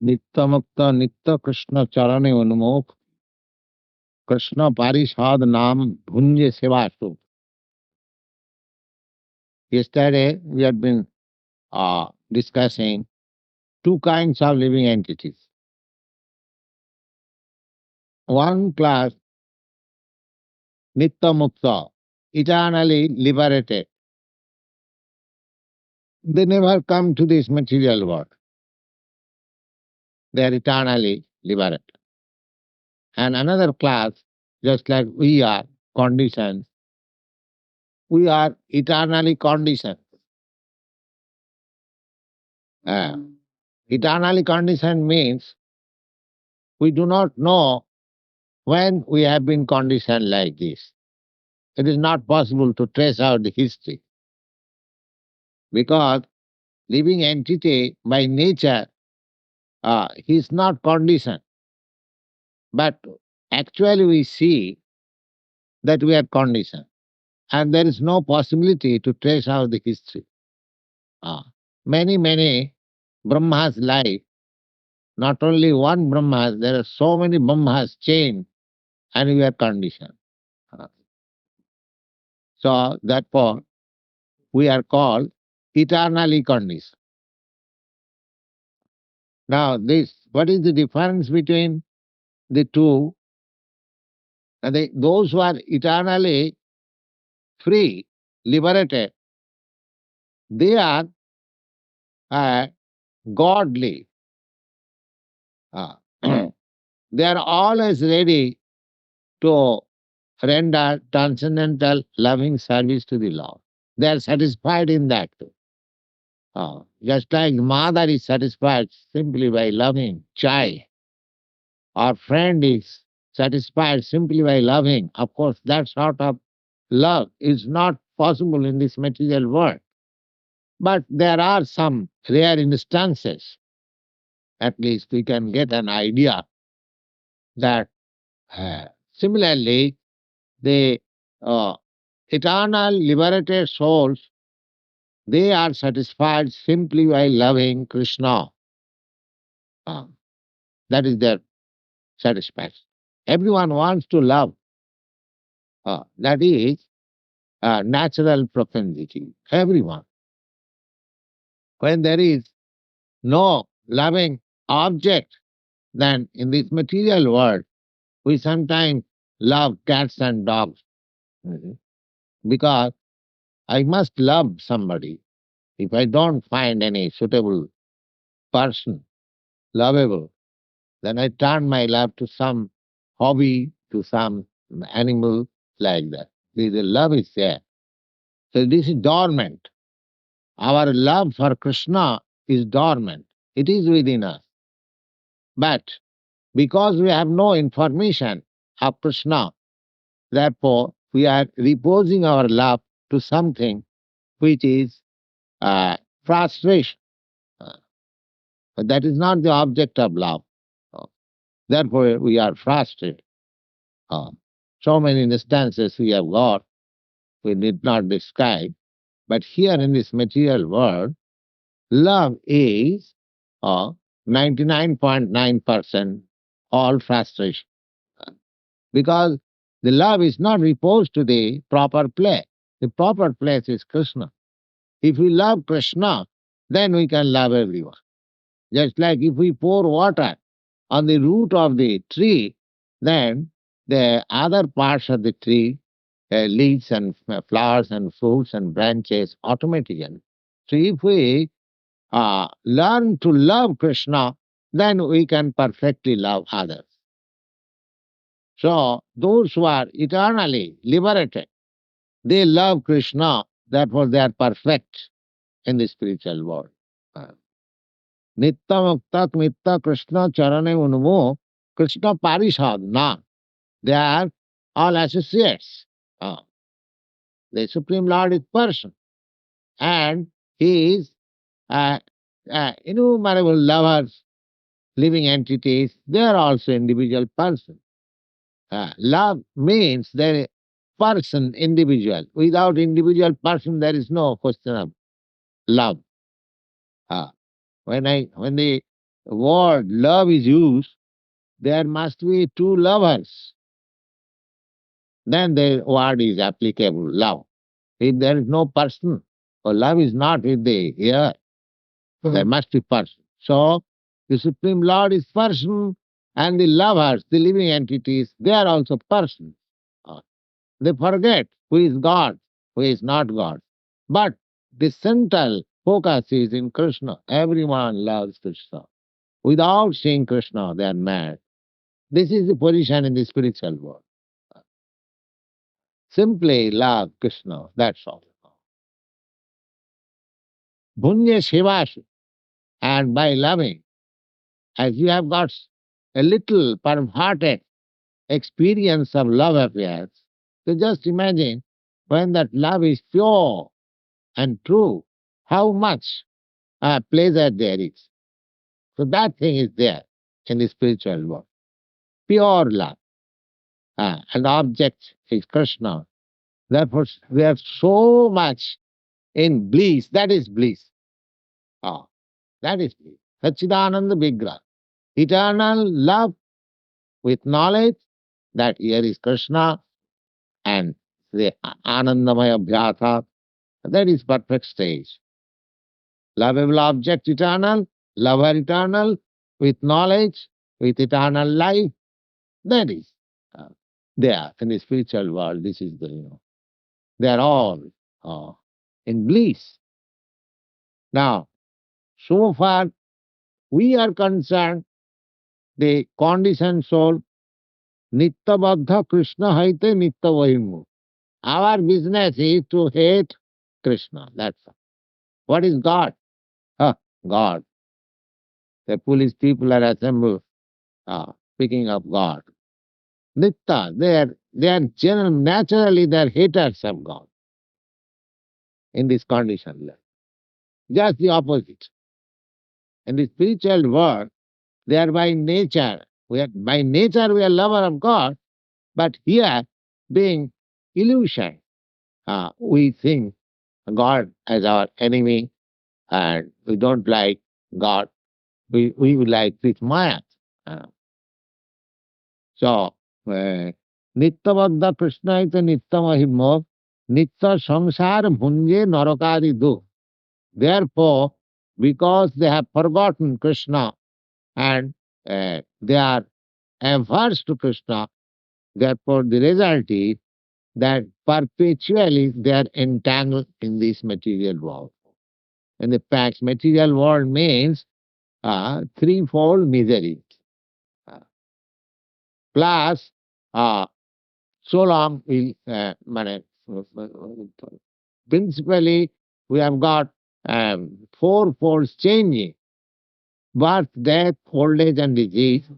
nitya-mukta nitya kṛṣṇa-caraṇe unmukha kṛṣṇa-pāriṣada nāma bhuñje sevā-sukha. Yesterday we had been discussing two kinds of living entities. One class, nitya-mukta, eternally liberated. They never come to this material world. They are eternally liberated. And another class, just like we are conditioned, we are eternally conditioned. Eternally conditioned means we do not know when we have been conditioned like this. It is not possible to trace out the history. Because living entity by nature, he is not conditioned. But actually we see that we are conditioned. And there is no possibility to trace out the history. Many Brahmās life, not only one Brahmās, there are so many Brahmās chained and we are conditioned. So therefore, we are called eternally conditioned. Now what is the difference between the two? Those who are eternally free, liberated, they are godly. They are always ready to render transcendental loving service to the Lord. They are satisfied in that too. Just like mother is satisfied simply by loving child, our friend is satisfied simply by loving. Of course, that sort of love is not possible in this material world. But there are some rare instances, at least we can get an idea that similarly, the eternal liberated souls, they are satisfied simply by loving Krishna. That is their satisfaction. Everyone wants to love. That is natural propensity. Everyone. When there is no loving object, then in this material world, we sometimes love cats and dogs. Because I must love somebody. If I don't find any suitable person, lovable, then I turn my love to some hobby, to some animal like that. The love is there. So this is dormant. Our love for Krishna is dormant. It is within us. But because we have no information of Krishna, therefore we are reposing our love to something which is frustration. But that is not the object of love. Therefore we are frustrated. So many instances we have got, we need not describe. But here in this material world, love is 99.9% all frustration. Because the love is not reposed to the proper place. The proper place is Krishna. If we love Krishna, then we can love everyone. Just like if we pour water on the root of the tree, then the other parts of the tree, leaves and flowers and fruits and branches, automatically. So if we learn to love Krishna, then we can perfectly love others. So those who are eternally liberated, they love Krishna, therefore they are perfect in the spiritual world. Nitya-mukta nitya kṛṣṇa-caraṇe unmukha kṛṣṇa-pāriṣada. They are all associates. The Supreme Lord is person. And he is innumerable lovers, living entities, they are also individual persons. Love means there is person, individual. Without individual person, there is no question of love. When the word love is used, there must be two lovers. Then the word is applicable, love. If there is no person, or love is not with the here, there must be person. So the Supreme Lord is person, and the lovers, the living entities, they are also persons. Uh, They forget who is God, who is not God. But the central focus is in Krishna. Everyone loves Krishna. Without seeing Krishna, they are mad. This is the position in the spiritual world. Simply love Krishna, that's all. Bhuñje sevā-sukha. And by loving, as you have got a little perverted experience of love affairs, so just imagine when that love is pure and true, how much pleasure there is. So that thing is there in the spiritual world. Pure love. And the object is Krishna. Therefore, we have so much in bliss. That is bliss. Ah, that is bliss. Sachidananda Vigraha. Eternal love with knowledge that here is Krishna and the Anandamaya Bhyata. That is perfect stage. Lovable object eternal, lover eternal, with knowledge, with eternal life. That is uh, there in the spiritual world. This is they are all uh, in bliss. Now, so far we are concerned, the conditioned soul, nitya-baddha Krishna haite nitya-vahimukha. Our business is to hate Krishna. That's all. What is God? God. The foolish people are assembled speaking of God. Nitya, they are naturally they are haters of God in this condition. Just the opposite. In the spiritual world, they are by nature. By nature we are lover of God, but here being illusion, we think God as our enemy and we don't like God. We like this Maya. Uh, so, Nityabadda Krishna is Nitya-mahimok, Nitya samsara bhuñje narakadi dukh. Therefore, because they have forgotten Krishna and they are averse to Krishna, therefore the result is that perpetually they are entangled in this material world. And the fact, material world means threefold misery. Uh, Plus, uh, so long we, principally, we have got fourfold changing birth, death, old age, and disease.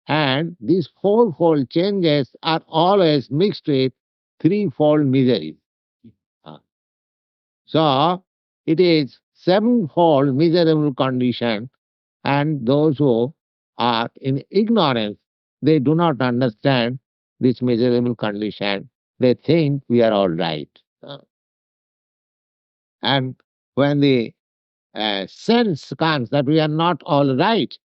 And these fourfold changes are always mixed with threefold misery. Uh, So it is sevenfold miserable condition, and those who are in ignorance, they do not understand this miserable condition. They think we are all right. And when the sense comes that we are not all right,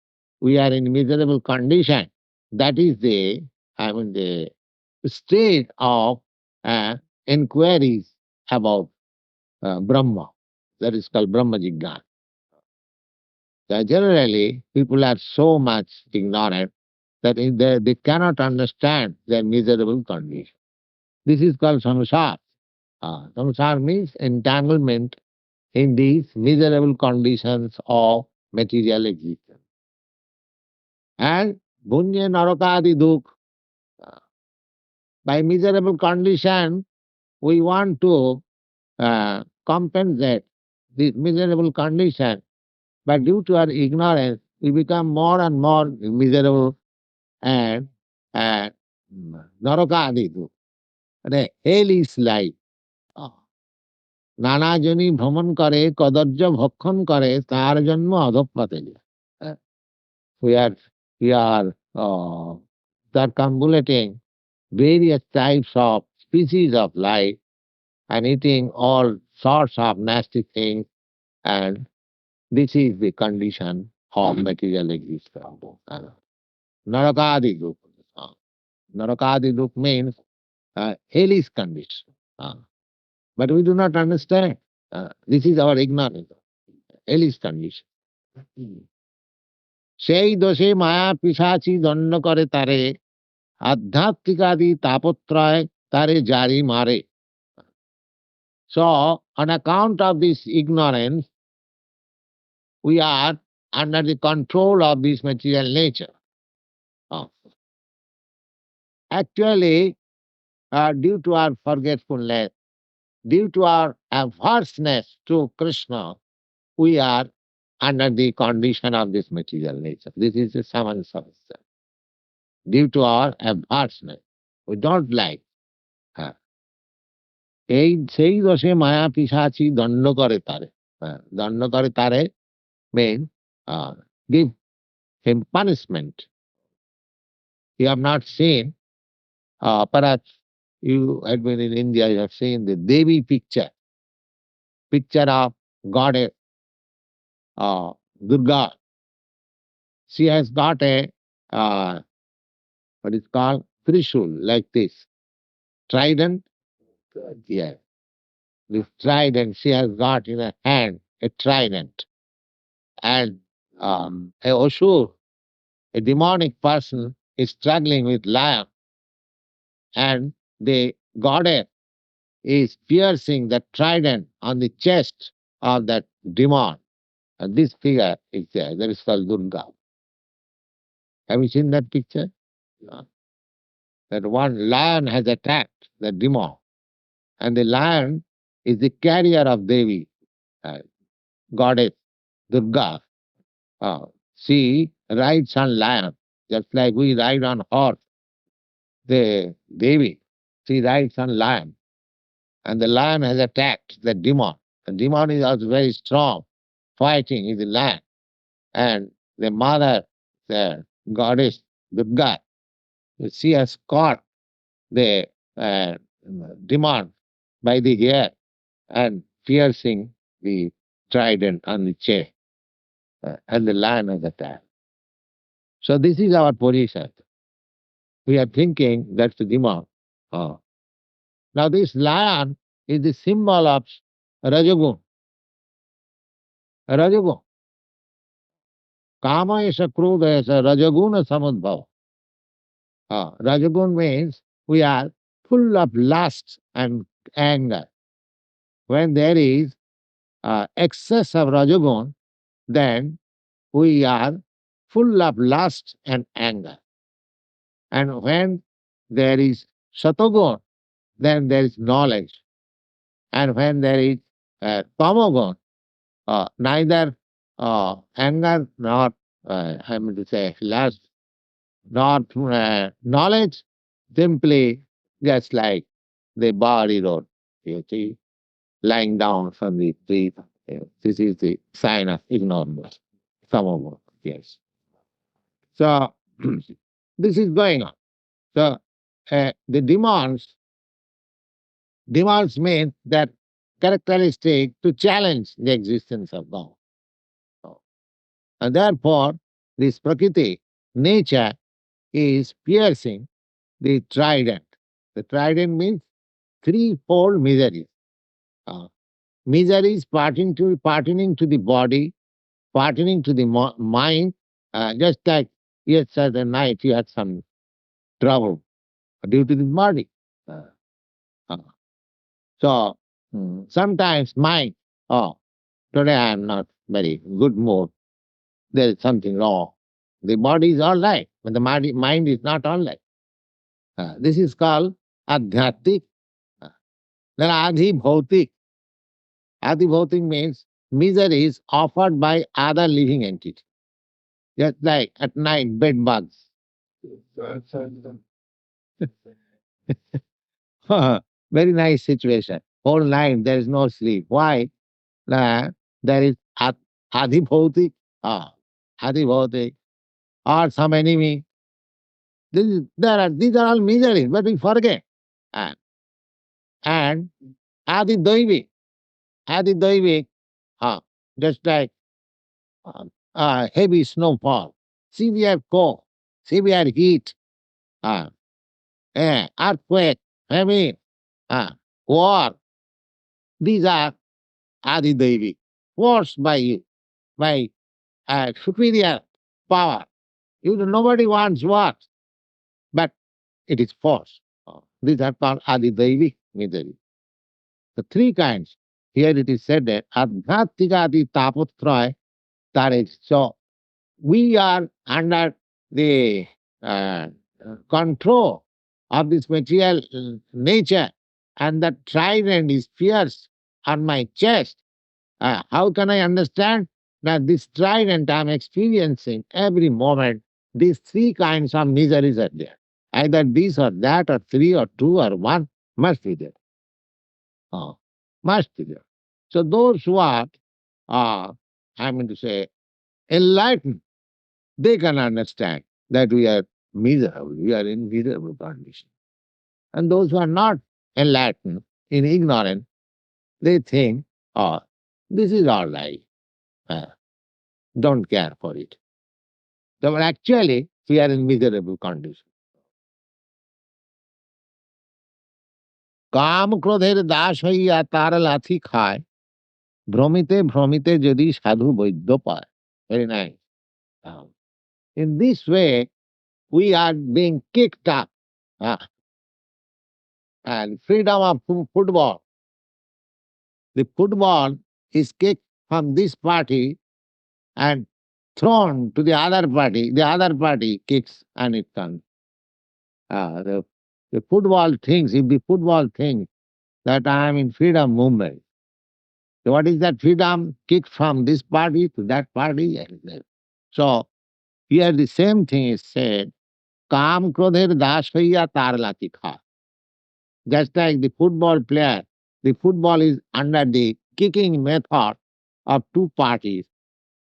we are in miserable condition, that is the state of uh, inquiries about Brahma. That is called Brahma Jigyan. Generally, people are so much ignorant that they cannot understand their miserable condition. This is called samsara. Samsara means entanglement in these miserable conditions of material existence. And bhuñje narakadi dukh. uh, By miserable condition, we want to compensate this miserable condition, but due to our ignorance, we become more and more miserable and narakadi dukh. The hell is life. নানা Johnny ভ্রমণ করে কদর্য ভক্ষণ করে তার জন্ম অধঃপতনে যায়। We are we are circumambulating various types of species of life and eating all sorts of nasty things, and this is the condition of material existence. Narakadi group. Narakadi group means hellish condition. But we do not understand. This is our ignorance. Hellish condition. সেই দোষে মায়া পিশাচি দণ্ড করে তারে আধ্যাত্মিকাদি তাপত্রয় tare jari mare. So, on account of this ignorance, we are under the control of this material nature. Uh, Actually, due to our forgetfulness, due to our averseness to Krishna, we are under the condition of this material nature. This is the samasa. Due to our averseness, we don't like her. এই সেই দোষে মায়া পিশাচি দণ্ড করে তারে দণ্ড করে তারে means give him punishment. You have not seen, perhaps you had been in India, you have seen the Devi picture of goddess Durga. She has got a what is called trishul, like this trident. Yeah, this trident she has got in her hand, a trident, and a Ashur, a demonic person, is struggling with lion, and the goddess is piercing the trident on the chest of that demon. And this figure is there. That is called Durga. Have you seen that picture? No. That one lion has attacked the demon, and the lion is the carrier of Devi, goddess Durga. She rides on lion, just like we ride on horse. The Devi, she rides on lion, and the lion has attacked the demon. The demon is also very strong, fighting with the lion. And the mother, the goddess Durga, she has caught the demon by the hair and piercing the trident on the chest, and the lion has attacked. So this is our position. We are thinking that's the demon. Now this lion is the symbol of Rajagun. Rajagun. Kama esha krodha esha rajaguna samudbhava. Rajagun means we are full of lust and anger. When there is excess of rajagun, then we are full of lust and anger. And when there is satagun, then there is knowledge. And when there is tamagun, neither anger nor, I mean to say, lust, not knowledge, simply just like the body road, you see, lying down from the tree. This is the sign of ignorance. Some of us, yes. So this is going on. So the demands mean that characteristic to challenge the existence of God. And therefore, this Prakriti, nature, is piercing the trident. The trident means threefold miseries. Miseries pertaining to the body, pertaining to the mind, just like yesterday night you had some trouble due to the body. So sometimes mind, today I am not very good mood, there is something wrong. The body is all right, but the mind is not all right. This is called adhyattik. Then adhibhautik. Adhibhautik means miseries offered by other living entities. Just like at night, bed bugs. Very nice situation. Whole night there is no sleep. Why? There is adhibhautik, adhibhautik, or some enemy. These are all miseries, but we forget. And adhidaivi, just like heavy snowfall, severe cold, severe heat, uh, earthquake, famine, war. These are Adi-Devi, forced by you, by superior power. Nobody wants war, but it is forced. These are called Adi-Devi misery. The three kinds. Here it is said that Adhyatika Tapotroy Tarek. So we are under the uh, control of this material nature, and the trident is fierce on my chest. How can I understand that this trident I'm experiencing every moment? These three kinds of miseries are there. Either this or that, or three, or two, or one must be there. Oh, must be there. So those who are, I mean to say, enlightened, they can understand that we are miserable, we are in miserable condition. And those who are not enlightened, in ignorant, they think, oh, this is all right. Uh, don't care for it. So but actually, we are in miserable condition. কাম ক্রোধের দাস হইয়া তার লাথি খায় ভ্রমিতে ভ্রমিতে যদি সাধু বৈদ্য পায়. Very nice. Um, in this way, we are being kicked up. Uh, and freedom of football. The football is kicked from this party and thrown to the other party. The other party kicks and it comes. The football thinks, if the football thinks that I am in freedom movement, so what is that freedom? Kicked from this party to that party. So here the same thing is said. Kam krodher das hoiya tar lati kha. Just like the football player, the football is under the kicking method of two parties.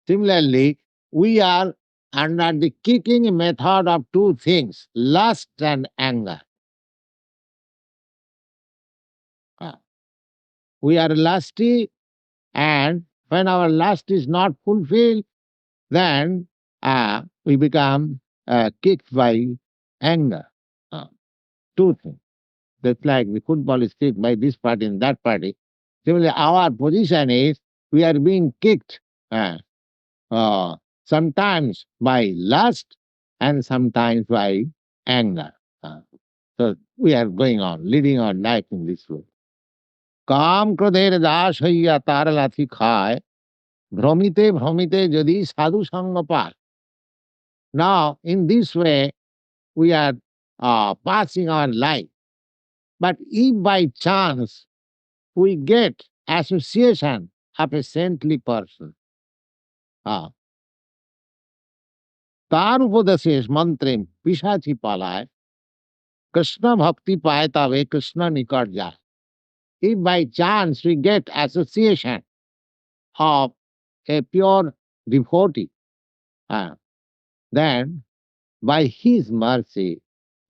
Similarly, we are under the kicking method of two things, lust and anger. We are lusty, and when our lust is not fulfilled, then we become kicked by anger. Two things. That's like the football is kicked by this party and that party. Similarly, our position is we are being kicked sometimes by lust and sometimes by anger. So we are going on, leading our life in this way. কাম ক্রোধের দাস হইয়া তার লাথি খায় ভ্রমিতে ভ্রমিতে যদি সাধু সঙ্গ পায়. Now, in this way, we are passing our life. But if by chance we get association of a saintly person, তার উপদেশের মন্ত্রে পিশাচি পালায় কৃষ্ণ ভক্তি পায় তবে কৃষ্ণ নিকট যায়. If by chance we get association of a pure devotee, then by his mercy,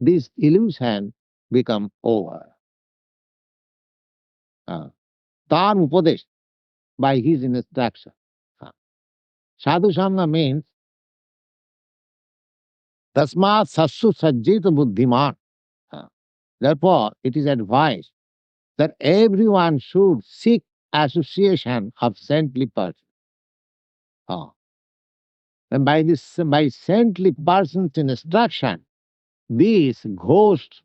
this illusion become over. Tar upadesh, by his instruction. Sadhu Sangha means tasmat sassu sajjita buddhiman. Therefore, it is advised that everyone should seek association of saintly persons. And by saintly persons' instruction, these ghosts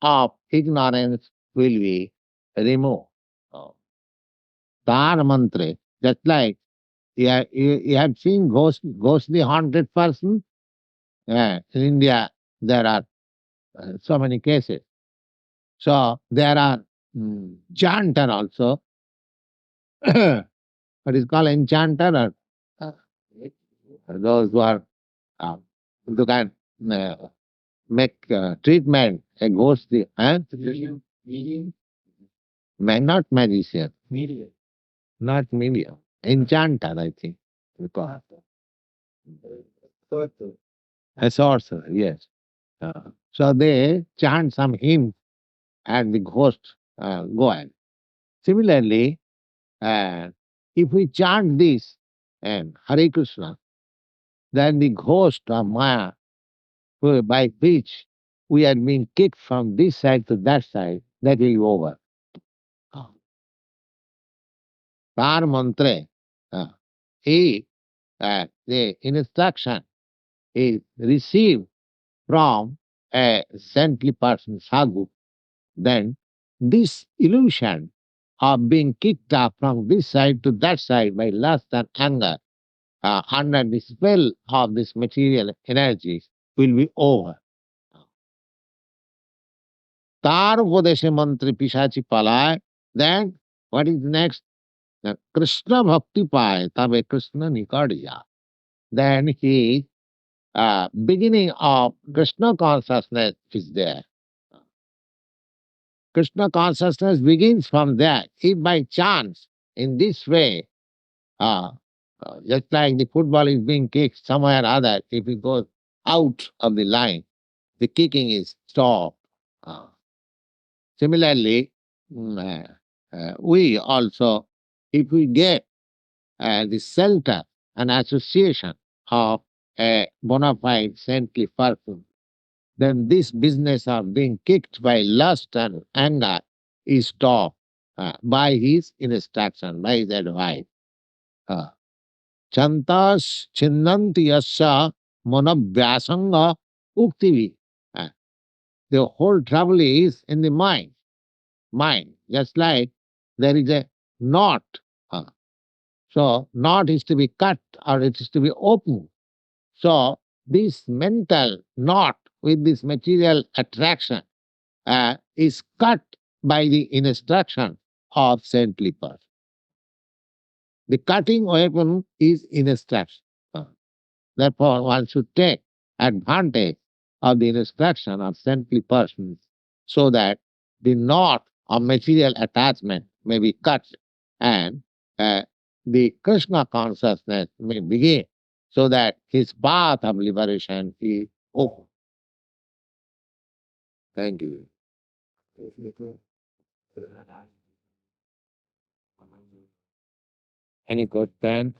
of ignorance will be removed. Tar mantra, just like you have seen ghostly haunted person. In India, there are so many cases. So there are chanter also. What is called enchanter, or those who are who can make treatment a ghostly, not magician, not medium, enchanter, I think. A sorcerer, yes. So they chant some hymn and the ghosts go on. Similarly, if we chant this and Hare Krishna, then the ghost of Maya, by which we are being kicked from this side to that side, that will be over. Par mantra, he, the instruction is received from a saintly person, sadhu, then this illusion of being kicked up from this side to that side by lust and anger under the spell of this material energies will be over. Tar Upodeshe Mantri Pishachi Palay, then what is next? Krishna Bhakti Pai, Tabe Krishna Nikadiya. Then he beginning of Krishna consciousness is there. Krishna consciousness begins from there. If by chance, in this way, uh, just like the football is being kicked somewhere or other, if it goes out of the line, the kicking is stopped. Uh, Similarly, we also, if we get the shelter and association of a bona fide saintly person, then this business of being kicked by lust and anger is stopped by his instruction, by his advice. Uh, Chantas chinnanti yasya manabhyasanga uktivi. Uh, The whole trouble is in the mind. Just like there is a knot. Uh, So knot is to be cut or it is to be opened. So this mental knot with this material attraction is cut by the instruction of saintly person. The cutting weapon is instruction. Therefore, one should take advantage of the instruction of saintly persons so that the knot of material attachment may be cut and uh, the Krishna consciousness may begin so that his path of liberation is open. Thank you. Any question?